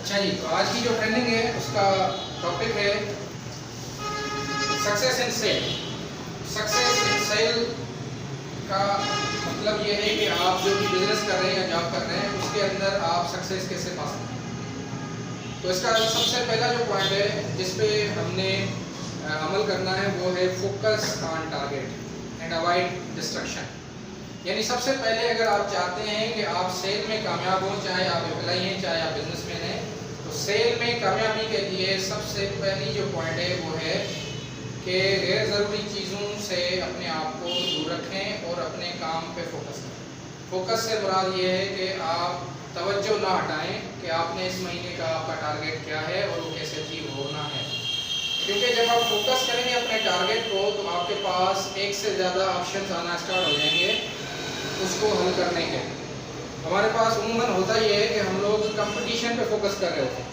अच्छा जी, तो आज की जो ट्रेनिंग है उसका टॉपिक है success in sale. Success in sale का मतलब ये है कि आप जो भी बिजनेस कर रहे हैं या जॉब कर रहे हैं उसके अंदर आप सक्सेस कैसे पा सकते हैं। तो इसका सबसे पहला जो पॉइंट है जिस पे हमने अमल करना है वो है focus on target and avoid destruction. यानी सबसे पहले अगर आप चाहते हैं कि आप सेल में कामयाब हों, चाहे आप एम्प्लॉई हैं चाहे आप बिजनेसमैन हैं, तो सेल में कामयाबी के लिए सबसे पहली जो पॉइंट है वो है कि गैर ज़रूरी चीज़ों से अपने आप को दूर रखें और अपने काम पे फोकस करें। फोकस से मुराद ये है कि आप तवज्जो ना हटाएं कि आपने इस महीने का आपका टारगेट क्या है और वो कैसे अचीव होना है। क्योंकि जब आप फोकस करेंगे अपने टारगेट को तो आपके पास एक से ज़्यादा ऑप्शंस आना स्टार्ट हो जाएंगे उसको हल करने के। हमारे पास उम्मन होता ही है कि हम लोग कंपटीशन पे फोकस कर रहे होते हैं।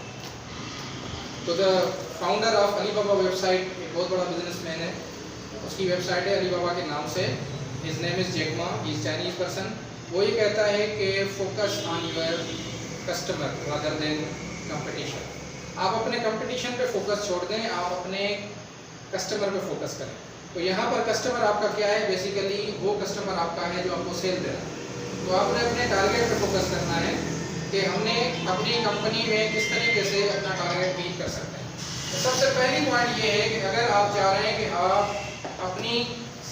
तो the founder of Alibaba website, एक बहुत बड़ा बिजनेसमैन है, उसकी वेबसाइट है अलीबाबा के नाम से, his name is Jack Ma, he is Chinese person. वो ये कहता है कि focus on your customer rather than competition. आप अपने कंपटीशन पे फोकस छोड़ दें, आप अपने कस्टमर पे फोकस करें। तो यहाँ पर कस्टमर आपका क्या है, बेसिकली वो कस्टमर आपका है जो आपको सेल दे रहा है। तो आपने अपने टारगेट पे फोकस करना है कि हमने अपनी कंपनी में किस तरीके से अपना टारगेट मीट कर सकते हैं। तो सबसे पहली पॉइंट ये है कि अगर आप चाह रहे हैं कि आप अपनी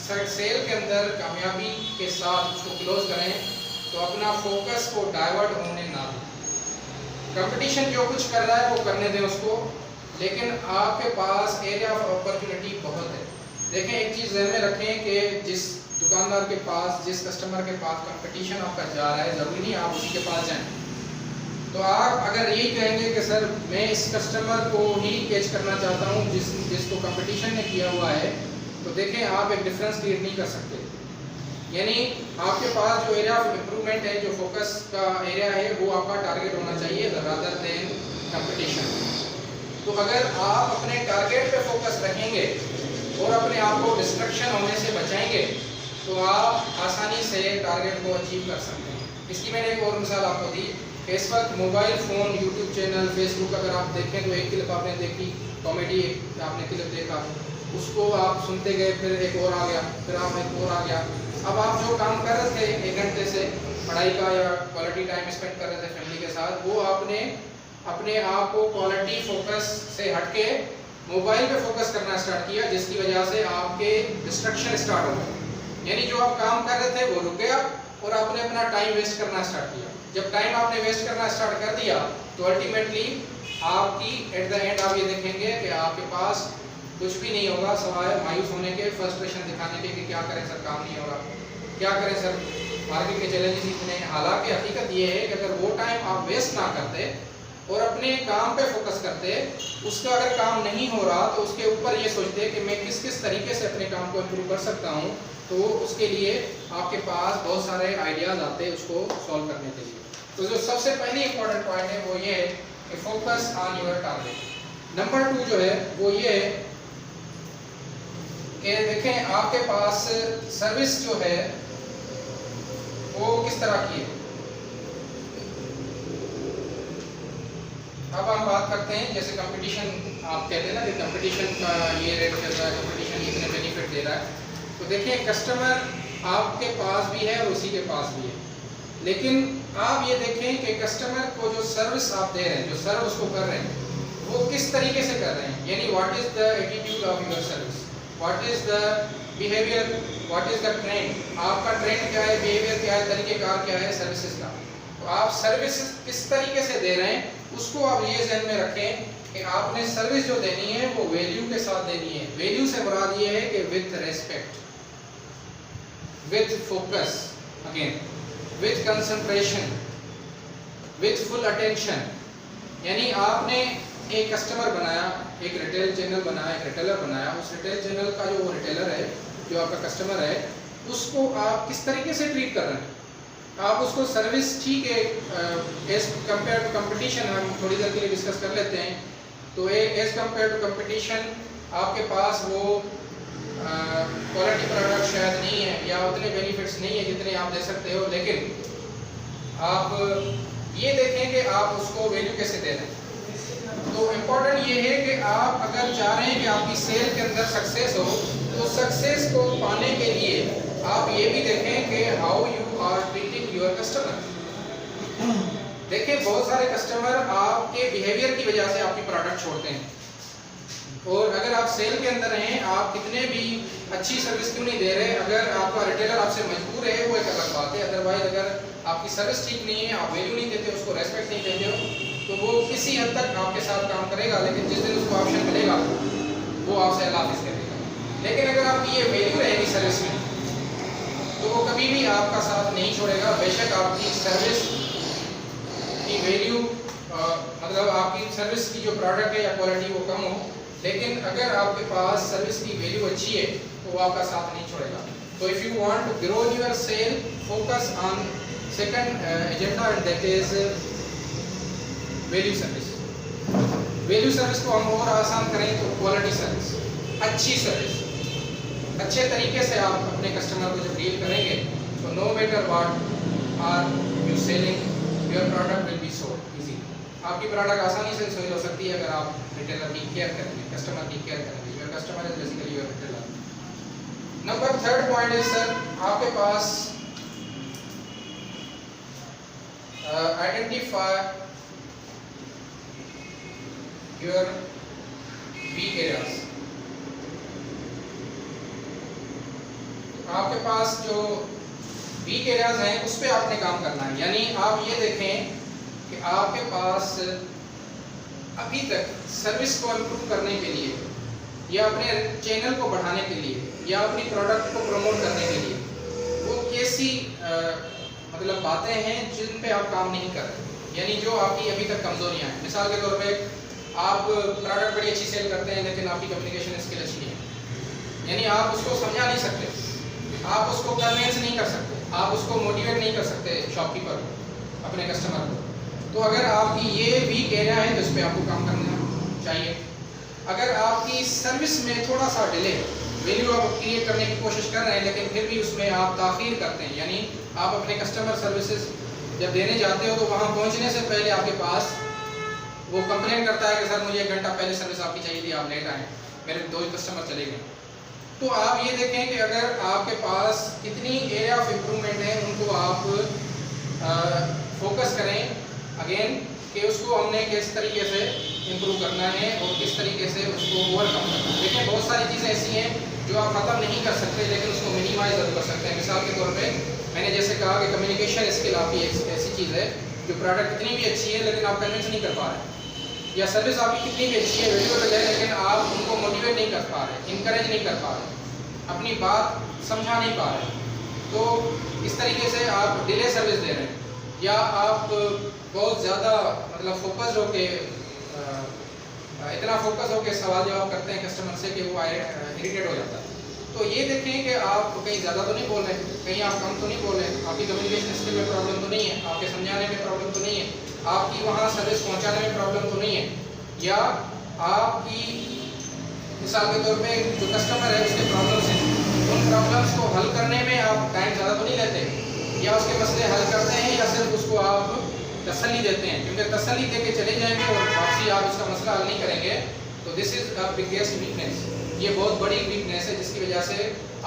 सेल के अंदर कामयाबी के साथ उसको क्लोज करें, तो अपना फोकस को डाइवर्ट होने ना दें। कंपटीशन जो कुछ कर रहा है वो करने दें उसको, लेकिन आपके पास एरिया ऑफ अपॉर्चुनिटी बहुत है। देखें, एक चीज़ ध्यान में रखें कि जिस दुकानदार के पास, जिस कस्टमर के पास कंपटीशन आपका जा रहा है, ज़रूरी नहीं आप उसी के पास जाएं। तो आप अगर यही कहेंगे कि सर मैं इस कस्टमर को ही कैच करना चाहता हूँ जिसको कंपटीशन ने किया हुआ है, तो देखें आप एक डिफरेंस क्रिएट नहीं कर सकते। यानी आपके पास जो एरिया ऑफ इम्प्रूवमेंट है, जो फोकस का एरिया है, वो आपका टारगेट होना चाहिए रादर देन कंपटीशन। तो अगर आप अपने टारगेट पे फोकस रखेंगे और अपने आप को डिस्ट्रक्शन होने से बचाएंगे तो आप आसानी से टारगेट को अचीव कर सकते हैं। इसकी मैंने एक और मिसाल आपको दी कि इस वक्त mobile phone, YouTube channel, Facebook अगर आप देखें तो एक क्लिप आपने देखी, कॉमेडी आपने क्लिप देखा, उसको आप सुनते गए, फिर एक और आ गया, फिर आप एक और आ गया। अब आप जो काम कर रहे थे 1 घंटे से पढ़ाई का या क्वालिटी टाइम स्पेंड कर रहे थे फैमिली के साथ, वो आपने अपने आप को क्वालिटी फोकस से हटके मोबाइल पे फोकस करना स्टार्ट किया, जिसकी वजह से आपके डिस्ट्रक्शन स्टार्ट हो गए। यानी जो आप काम कर रहे थे वो रुक गया और आपने अपना टाइम वेस्ट करना स्टार्ट किया। जब टाइम आपने वेस्ट करना स्टार्ट कर दिया तो अल्टीमेटली आपकी एट द एंड आप ये देखेंगे कि आपके पास कुछ भी नहीं होगा सिवाय मायूस होने के, फ्रस्ट्रेशन दिखाने के कि क्या करें सर, काम नहीं हो रहा, क्या करें सर, मार्केट के चैलेंजेस इतने हैं। हालांकि हकीकत ये है कि अगर वो टाइम आप वेस्ट ना करते और अपने काम पे फोकस करते, उसका अगर काम नहीं हो रहा तो उसके ऊपर ये सोचते कि मैं किस किस तरीके से अपने काम को इम्प्रूव कर सकता हूँ, तो उसके लिए आपके पास बहुत सारे आइडियाज़ आते हैं उसको सॉल्व करने के लिए। तो जो सबसे पहली इंपॉर्टेंट पॉइंट है वो ये है कि focus on your target. Number 2 जो है वो ये है कि देखें आपके पास सर्विस जो है वो किस तरह की है। अब हम बात करते हैं, जैसे कंपटीशन आप कहते हैं ना कि कंपटीशन का ये रेट चल रहा है, कंपटीशन इतने बेनिफिट दे रहा है। तो देखिए, कस्टमर आपके पास भी है और उसी के पास भी है, लेकिन आप ये देखें कि कस्टमर को जो सर्विस आप दे रहे हैं, जो सर्व उसको कर रहे हैं, वो किस तरीके से कर रहे हैं। यानी what is the attitude of your service, what is the behaviour, what is the trend, आपका ट्रेंड क्या है, बिहेवियर क्या है, तरीक़ेकार क्या है सर्विसेज का। तो आप सर्विस किस तरीके से दे रहे हैं उसको आप ये ध्यान में रखें कि आपने सर्विस जो देनी है वो वैल्यू के साथ देनी है। वैल्यू से मुराद ये है कि with respect, with focus, again with concentration, with full attention. यानी आपने एक कस्टमर बनाया, एक रिटेल चैनल बनाया, एक रिटेलर बनाया, उस रिटेल चैनल का जो रिटेलर है, जो आपका कस्टमर है, उसको आप किस तरीके से ट्रीट कर रहे हैं। आप उसको सर्विस, ठीक है, एज कम्पेयर टू कंपटीशन हम थोड़ी देर के लिए डिस्कस कर लेते हैं। तो एज कम्पेयर टू कंपटीशन आपके पास वो क्वालिटी प्रोडक्ट शायद नहीं है या उतने बेनिफिट्स नहीं है जितने आप दे सकते हो, लेकिन आप ये देखें कि आप उसको वैल्यू कैसे दे रहे हैं। तो इम्पोर्टेंट ये है कि आप अगर चाह रहे हैं कि आपकी सेल के अंदर सक्सेस हो, तो सक्सेस को पाने के लिए आप ये भी देखें कि how you are treating your customer. देखिए बहुत सारे कस्टमर आपके बिहेवियर की वजह से आपकी प्रोडक्ट छोड़ते हैं, और अगर आप सेल के अंदर हैं, आप कितने भी अच्छी सर्विस क्यों नहीं दे रहे, अगर आपका रिटेलर आपसे मजबूर है वो एक अलग बात है। अदरवाइज अगर आपकी सर्विस ठीक नहीं है, आप वैल्यू नहीं देते, उसको रेस्पेक्ट नहीं देते हो, तो वो किसी हद तक आपके साथ काम करेगा, लेकिन जिस दिन उसको ऑप्शन मिलेगा वो आपसे अल्लाह हाफिज़ कह देगा। लेकिन अगर आपकी ये वैल्यू रहेगी सर्विस में, तो वो कभी भी आपका साथ नहीं छोड़ेगा। बेशक आपकी सर्विस की वैल्यू मतलब आपकी सर्विस की जो प्रोडक्ट है या क्वालिटी वो कम हो, लेकिन अगर आपके पास सर्विस की वैल्यू अच्छी है तो वो आपका साथ नहीं छोड़ेगा। तो if you want to grow your sale, focus on second agenda and that is value service. Value service को हम और आसान करें तो क्वालिटी सर्विस, अच्छी सर्विस, अच्छे तरीके से आप अपने कस्टमर को जब डील करेंगे तो no matter what are you selling, your product will be sold easy. आपकी प्रोडक्ट आसानी से सेल हो सकती है अगर आप रिटेलर की केयर करेंगे, कस्टमर की केयर करेंगे। Your customer is basically your retailer. Number third point है सर, आपके पास आइडेंटिफाई योर वीक एरियाज। आपके पास जो वीक एरियाज हैं उस पर आपने काम करना है। यानी आप ये देखें कि आपके पास अभी तक सर्विस को इम्प्रूव करने के लिए या अपने चैनल को बढ़ाने के लिए या अपनी प्रोडक्ट को प्रमोट करने के लिए वो कैसी मतलब बातें हैं जिन पे आप काम नहीं कर रहे, यानी जो आपकी अभी तक कमजोरियां हैं। मिसाल के तौर पे आप प्रोडक्ट बड़ी अच्छी सेल करते हैं लेकिन आपकी कम्युनिकेशन स्किल अच्छी नहीं है, यानी आप उसको समझा नहीं सकते, आप उसको कन्विंस नहीं कर सकते, आप उसको मोटिवेट नहीं कर सकते शॉपकीपर को, अपने कस्टमर को। तो अगर आपकी ये वीक एरिया है तो इस पर आपको काम करना चाहिए। अगर आपकी सर्विस में थोड़ा सा डिले, वैल्यू आप क्रिएट करने की कोशिश कर रहे हैं लेकिन फिर भी उसमें आप ताख़ीर करते हैं, यानी आप अपने कस्टमर सर्विसेज जब देने जाते हो तो वहाँ पहुँचने से पहले आपके पास वो कंप्लेन करता है कि सर मुझे 1 घंटा पहले सर्विस आपकी चाहिए थी, आप लेट आए, मेरे 2 कस्टमर चले गए। तो आप ये देखें कि अगर आपके पास कितनी एरिया ऑफ इम्प्रूवमेंट है उनको आप फोकस करें अगेन कि उसको हमने किस तरीके से इम्प्रूव करना है और किस तरीके से उसको ओवरकम करना है। देखिए बहुत सारी चीज़ें ऐसी हैं जो आप ख़त्म नहीं कर सकते लेकिन उसको मिनिमाइज जरूर कर सकते हैं। मिसाल के तौर पे मैंने जैसे कहा कि कम्युनिकेशन स्किल आपकी एक ऐसी चीज़ है जो प्रोडक्ट कितनी भी अच्छी है लेकिन आप कन्विंस नहीं कर पा रहे, या सर्विस आपकी कितनी भी अच्छी है वैल्यूएबल है लेकिन आप उनको मोटिवेट नहीं कर पा रहे, इंकरेज नहीं कर पा रहे, अपनी बात समझा नहीं पा रहे, तो इस तरीके से आप डिले सर्विस दे रहे हैं या आप बहुत ज़्यादा मतलब फोकस होके इतना फोकस होके सवाल जवाब करते हैं कस्टमर से कि वो इरिटेट हो जाता है। तो ये देखें कि आप कहीं ज़्यादा तो नहीं बोल रहे, कहीं आप कम तो नहीं बोल रहे, आपकी कम्युनिकेशन स्किल में प्रॉब्लम तो नहीं है, आपके समझाने में प्रॉब्लम तो नहीं है, आपकी वहाँ सर्विस पहुँचाने में प्रॉब्लम तो नहीं है, या आपकी मिसाल के तौर पे जो कस्टमर है उसके प्रॉब्लम्स हैं, उन प्रॉब्लम्स को हल करने में आप टाइम ज़्यादा तो नहीं लेते, या उसके मसले हल करते हैं या सिर्फ उसको आप तसल्ली देते हैं, क्योंकि तसल्ली दे के चले जाएंगे और वापसी आप उसका मसला हल नहीं करेंगे तो this is a biggest weakness. ये बहुत बड़ी वीकनेस है जिसकी वजह से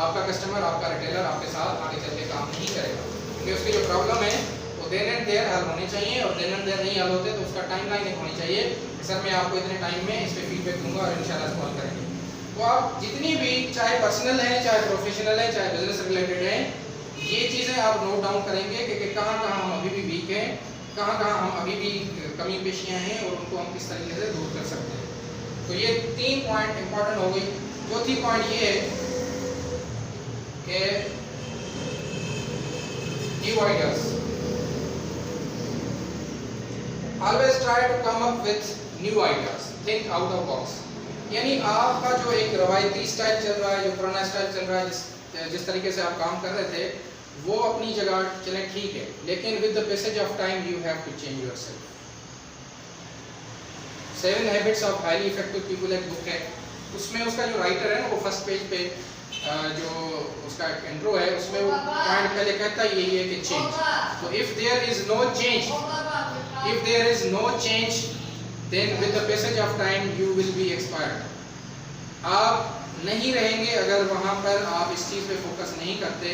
आपका कस्टमर, आपका रिटेलर आपके साथ आगे चल के काम नहीं करेगा, क्योंकि उसकी जो प्रॉब्लम है वो देन एंड देयर हल होने चाहिए, और देन एंड देयर नहीं हल होते तो उसका टाइम लाइन होनी चाहिए। सर मैं आपको इतने टाइम में इस पर फीडबैक दूंगा और इंशाल्लाह इसको हल करेंगे। तो आप जितनी भी चाहे पर्सनल है, चाहे प्रोफेशनल है, चाहे बिजनेस रिलेटेड है, ये चीज़ें आप नोट डाउन करेंगे कि कहाँ कहाँ हम अभी भी वीक हैं, कहाँ कहाँ हम अभी भी कमी पेशियाँ हैं और उनको हम किस तरीके से दूर कर सकते हैं। तो ये 3 पॉइंट इंपॉर्टेंट हो गई। चौथी पॉइंट ये है कि new ideas, always try to come up with new ideas, think out of box. यानी आपका जो एक रवायती स्टाइल चल रहा है, जो पुराना स्टाइल चल रहा है, जिस तरीके से आप काम कर रहे थे वो अपनी जगह चले ठीक है, लेकिन with the passage of time you have to change yourself. 7 habits of highly effective people एक बुक है, उसमें उसका जो राइटर है ना वो फर्स्ट पेज पे जो उसका इंट्रो है उसमें वो पॉइंट पहले कहता है यही है कि चेंज। तो if there is no change If there is no change, then with the passage of time you will be expired. आप नहीं रहेंगे अगर वहाँ पर आप इस चीज़ पे फोकस नहीं करते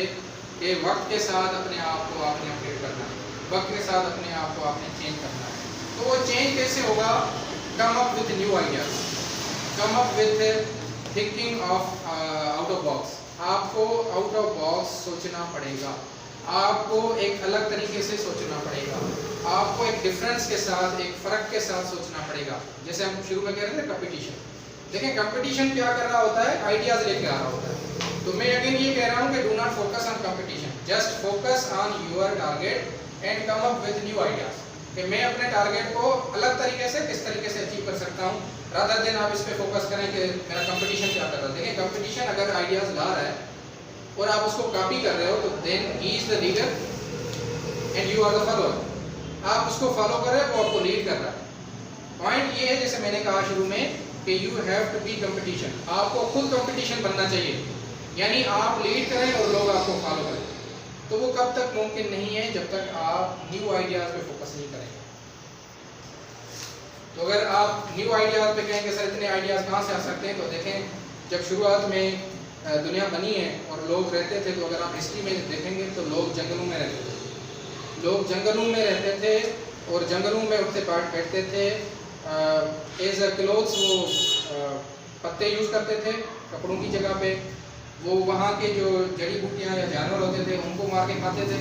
कि वक्त के साथ अपने आप को आपने अपडेट करना है, वक्त के साथ अपने आप को आपने चेंज करना है। तो वो चेंज कैसे होगा? कम up with new ideas, come up with thinking of out of box. आपको आउट ऑफ बॉक्स सोचना पड़ेगा, आपको एक अलग तरीके से सोचना पड़ेगा, आपको एक डिफरेंस के साथ, एक फ़र्क के साथ सोचना पड़ेगा। जैसे हम शुरू में कह रहे थे कंपटीशन, देखें कंपटीशन क्या कर रहा होता है? आइडियाज़ लेके आ रहा होता है। तो मैं अगेन ये कह रहा हूँ कि do not focus on competition, just focus on your target and come up with new ideas, कि मैं अपने टारगेट को अलग तरीके से किस तरीके से अचीव कर सकता हूँ, रादर देन आप इस पे फोकस करें कि मेरा कंपटीशन क्या कर रहा है। देखिए कंपटीशन अगर आइडियाज़ ला रहा है और आप उसको कॉपी कर रहे हो तो then he is the leader and you are the follower. आप उसको फॉलो कर रहे हो, वो आपको लीड कर रहा है। पॉइंट ये है, जैसे मैंने कहा शुरू में, कि you have to be competition, आपको खुद कंपटीशन बनना चाहिए, यानी आप लीड करें और लोग आपको फॉलो करें। तो वो कब तक मुमकिन नहीं है? जब तक आप न्यू आइडियाज़ पे फोकस नहीं करेंगे। तो अगर आप न्यू आइडियाज़ पे कहेंगे सर इतने आइडियाज़ कहाँ से आ सकते हैं, तो देखें जब शुरुआत में दुनिया बनी है और लोग रहते थे, तो अगर आप हिस्ट्री में देखेंगे तो लोग जंगलों में रहते थे, लोग जंगलों में रहते थे और जंगलों में उठते बैठते थे, एज अ क्लोथ्स वो पत्ते यूज़ करते थे कपड़ों की जगह पे, वो वहाँ के जो जड़ी बूटियाँ या जानवर होते थे उनको मार के खाते थे,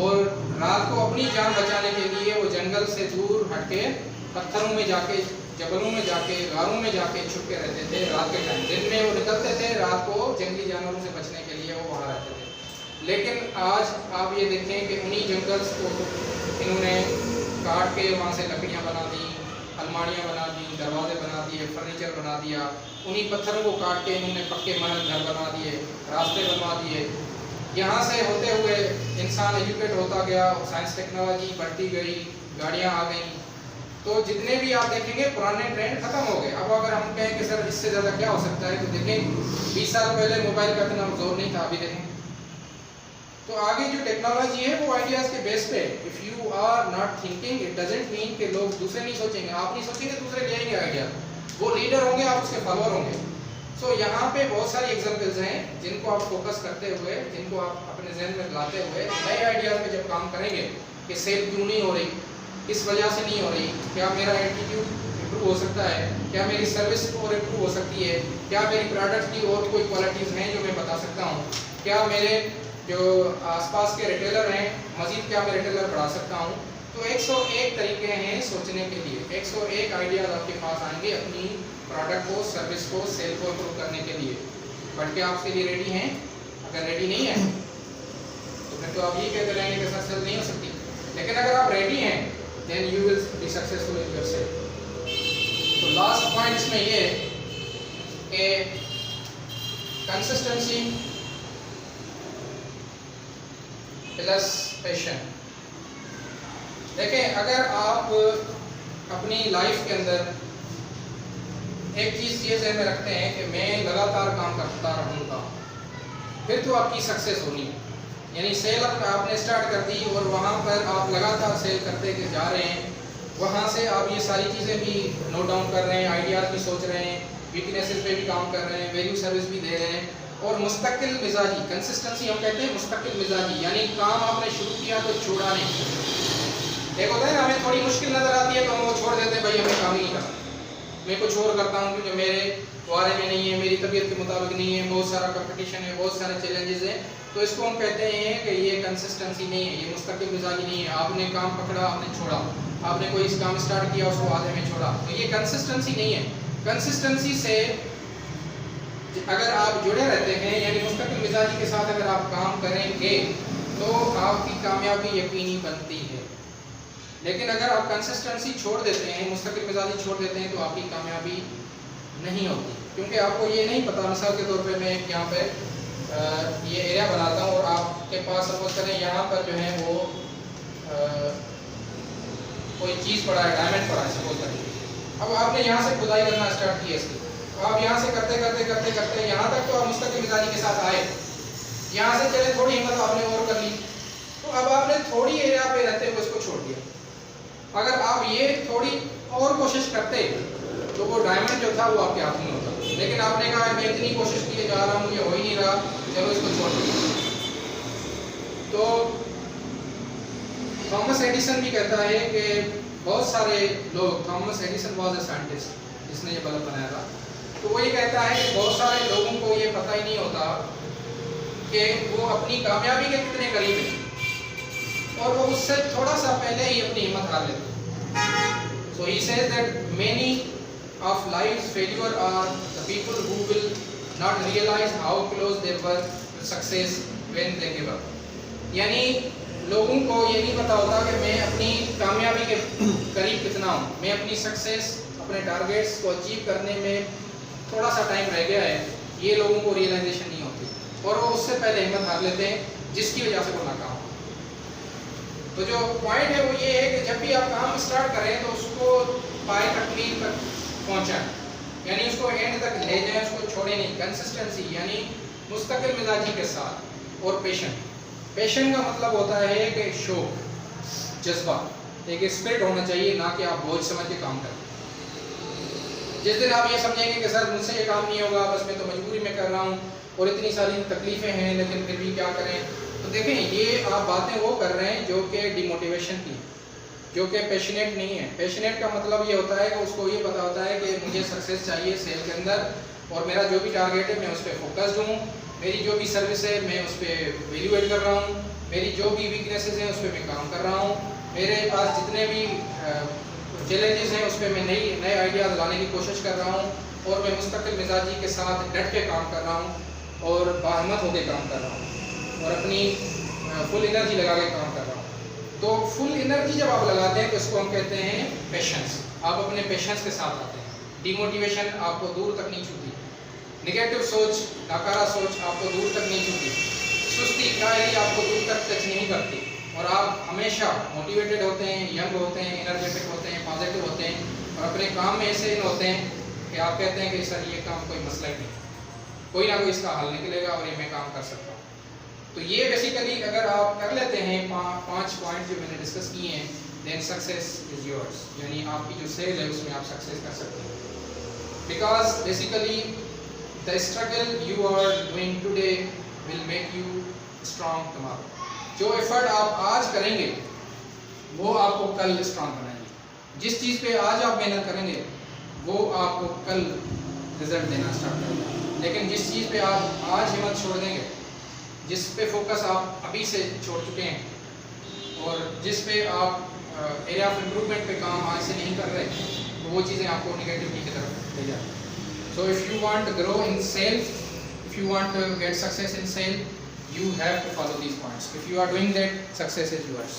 और रात को अपनी जान बचाने के लिए वो जंगल से दूर हट के पत्थरों में जाके, जबलों में जाके, गारों में जाके छुप के रहते थे रात के टाइम। दिन में वो निकलते थे, रात को जंगली जानवरों से बचने के लिए वो वहाँ रहते थे। लेकिन आज आप ये देखें कि उन्हीं जंगल्स को इन्होंने काट के वहाँ से लकड़ियाँ बना दी, अलमारियाँ बना दी, दरवाजे बना दिए, फर्नीचर बना दिया, उन्हीं पत्थरों को काट के इन्होंने पक्के महल घर बना दिए, रास्ते बनवा दिए। यहाँ से होते हुए इंसान एजुकेट होता गया, साइंस टेक्नोलॉजी बढ़ती गई, गाड़ियाँ आ गई, तो जितने भी आप देखेंगे पुराने ट्रेंड खत्म हो गए। अब अगर हम कहें कि सर इससे ज़्यादा क्या हो सकता है, तो देखें 20 साल पहले मोबाइल का इतना जोर नहीं था, अभी देखें तो आगे जो टेक्नोलॉजी है वो आइडियाज़ के बेस पे। If you are not thinking, it doesn't mean कि लोग दूसरे नहीं सोचेंगे, आप नहीं सोचेंगे दूसरे ले आएंगे आइडिया, वो लीडर होंगे, आप उसके फॉलोअर होंगे। सो यहाँ पे बहुत सारी एग्जांपल्स हैं जिनको आप फोकस करते हुए, जिनको आप अपने जहन में लाते हुए नए आइडियाज़ पे जब काम करेंगे कि सेल क्यों नहीं हो रही, किस वजह से नहीं हो रही, क्या मेरा एटीट्यूड इम्प्रूव हो सकता है, क्या मेरी सर्विस और इम्प्रूव हो सकती है, क्या मेरी प्रोडक्ट की और कोई क्वालिटीज़ हैं जो मैं बता सकता हूँ, क्या मेरे जो आसपास के रिटेलर हैं मज़ीद क्या मैं रिटेलर बढ़ा सकता हूँ। तो 101 तरीके हैं सोचने के लिए, 101 आइडियाज़ आपके पास आएंगे अपनी प्रोडक्ट को, सर्विस को, सेल को इम्प्रूव करने के लिए। बट क्या आप उसके लिए रेडी हैं? अगर रेडी नहीं है तो फिर तो आप ये कहते रहेंगे कि सर सेल नहीं हो सकती। लेकिन अगर आप रेडी हैं then you will be successful in your sale. तो लास्ट पॉइंट इसमें ये कि कंसिस्टेंसी प्लस पैशन। देखें अगर आप अपनी लाइफ के अंदर एक चीज़ ये ज़हन में रखते हैं कि मैं लगातार काम करता रहूँगा, फिर तो आपकी सक्सेस होनी है। यानी सेल आपने स्टार्ट कर दी और वहाँ पर आप लगातार सेल करते जा रहे हैं, वहाँ से आप ये सारी चीज़ें भी नोट डाउन कर रहे हैं, आइडियाज़ भी सोच रहे हैं, वीकनेसेस पे भी काम कर रहे हैं, वैल्यू सर्विस भी दे रहे हैं, और मुस्तकिल मिजाजी, कंसिस्टेंसी हम कहते हैं मुस्तकिल मिजाजी, यानी काम आपने शुरू किया तो छोड़ा नहीं। एक होता है ना, हमें थोड़ी मुश्किल नज़र आती है तो हम वो छोड़ देते हैं, भाई हमें काम ही नहीं करना, मैं कुछ और करता हूँ जो मेरे बारे में नहीं है, मेरी तबीयत के मुताबिक नहीं है, बहुत सारा कंपटीशन है, बहुत सारे चैलेंजेस हैं। तो इसको हम कहते हैं कि ये कंसिस्टेंसी नहीं है, ये मुस्तकिल मिजाजी नहीं है। आपने काम पकड़ा, आपने छोड़ा, आपने कोई इस काम स्टार्ट किया उसको आधे में छोड़ा, तो ये कंसिस्टेंसी नहीं है। कंसिस्टेंसी से अगर आप जुड़े रहते हैं, यानी मुस्तकिल मिजाजी के साथ अगर आप काम करेंगे तो आपकी कामयाबी यकीनी बनती है। लेकिन अगर आप कंसिस्टेंसी छोड़ देते हैं, मुस्तकिल मिजाजी छोड़ देते हैं, तो आपकी कामयाबी नहीं होती, क्योंकि आपको ये नहीं पता। मिसाल के तौर पे मैं यहाँ पे ये एरिया बनाता हूँ और आपके पास सपोज करें यहाँ पर जो है वो कोई चीज़ पड़ा है, डायमंड पड़ा है सपोज करें। अब आपने यहाँ से खुदाई करना स्टार्ट किया इसकी, तो आप यहाँ से करते करते करते करते यहाँ तक तो आप मुस्तकिल मिजाजी के साथ आए, यहाँ से चले थोड़ी हिम्मत आपने और कर ली, तो अब आपने थोड़ी एरिया पे रहते हुए इसको छोड़ दिया। अगर आप ये थोड़ी और कोशिश करते तो वो डायमंड जो था वो आपके हाथ में होता, लेकिन आपने कहा मैं इतनी कोशिश किए जा रहा हूँ, ये हो ही नहीं रहा, चलो इसको छोड़ दो। तो थॉमस एडिसन भी कहता है कि बहुत सारे लोग, Thomas Edison was a scientist जिसने ये बल्ब बनाया था, तो वो ये कहता है कि बहुत सारे लोगों को ये पता ही नहीं होता कि वो अपनी कामयाबी के कितने करीब हैं और वो उससे थोड़ा सा पहले ही अपनी हिम्मत हार लेते हैं। So he says that many of life's failure are the people who will not realize how close they were to success when they give up. यानी लोगों को ये नहीं पता होता कि मैं अपनी कामयाबी के करीब कितना हूँ, मैं अपनी सक्सेस, अपने टारगेट्स को अचीव करने में थोड़ा सा टाइम रह गया है, ये लोगों को रियलाइजेशन नहीं होती और वो उससे पहले हिम्मत हार लेते हैं जिसकी वजह से वो नाकाम हो। तो जो पॉइंट है वो ये है कि जब भी आप काम स्टार्ट करें तो उसको पाए तकमील तक पहुंचाएं, यानी उसको एंड तक ले जाएं, उसको छोड़े नहीं। कंसिस्टेंसी यानी मुस्तकिल मिजाजी के साथ और पेशेंट। पेशेंट का मतलब होता है कि शौक, जज्बा, एक स्पिरिट होना चाहिए, ना कि आप बोझ समझ के काम करें। जिस दिन आप ये समझेंगे कि सर मुझसे ये काम नहीं होगा, बस मैं तो मजबूरी में कर रहा हूँ और इतनी सारी तकलीफ़ें हैं लेकिन फिर भी क्या करें, तो देखें ये आप बातें वो कर रहे हैं जो कि डिमोटिवेशन की, जो कि पैशनेट नहीं है। पैशनेट का मतलब ये होता है कि उसको ये पता होता है कि मुझे सक्सेस चाहिए सेल के अंदर और मेरा जो भी टारगेट है मैं उस पर फोकस्ड हूँ, मेरी जो भी सर्विस है मैं उस पर वैल्यू ऐड कर रहा हूँ, मेरी जो भी वीकनेसेस हैं उस पर मैं काम कर रहा हूँ, मेरे पास जितने भी चैलेंजेस हैं उस पर मैं नए आइडियाज़ लाने की कोशिश कर रहा हूँ और मैं मुस्तकिल मिजाजी के साथ डट के काम कर रहा हूँ और बाहिम्मत होकर काम कर रहा हूँ और अपनी फुल एनर्जी लगा के काम कर रहा हूँ। तो फुल एनर्जी जब आप लगाते हैं तो इसको हम कहते हैं पेशेंस। आप अपने पेशेंस के साथ आते हैं, डिमोटिवेशन आपको दूर तक नहीं छूती, नेगेटिव सोच, नकारा सोच आपको दूर तक नहीं छूती, सुस्ती, कायली आपको दूर तक टच नहीं करती और आप हमेशा मोटिवेटेड होते हैं, यंग होते हैं, एनर्जेटिक होते हैं, पॉजिटिव होते हैं और अपने काम में ऐसे इन होते हैं कि आप कहते हैं कि सर ये काम कोई मसला ही नहीं, कोई ना कोई इसका हल निकलेगा और ये मैं काम कर सकता हूँ। तो ये बेसिकली अगर आप कर लेते हैं 5 पॉइंट जो मैंने डिस्कस किए हैं, देन सक्सेस इज योर्स, यानी आपकी जो सेल है उसमें आप सक्सेस कर सकते हैं। Because basically the struggle you are doing today will make you strong tomorrow. जो एफर्ट आप आज करेंगे वो आपको कल स्ट्रांग बनाएंगे। जिस चीज़ पे आज आप मेहनत करेंगे वो आपको कल रिजल्ट देना स्टार्ट करेगा, लेकिन जिस चीज़ पे आप आज हिम्मत छोड़ देंगे, जिस पे फोकस आप अभी से छोड़ चुके हैं और जिस पे आप एरिया ऑफ इम्प्रूवमेंट पे काम आज से नहीं कर रहे, तो वो चीज़ें आपको नेगेटिविटी की तरफ ले जाती हैं। So if you want to grow in sale, if you want to get success in sale, you have to follow these points. If you are doing that, success is yours.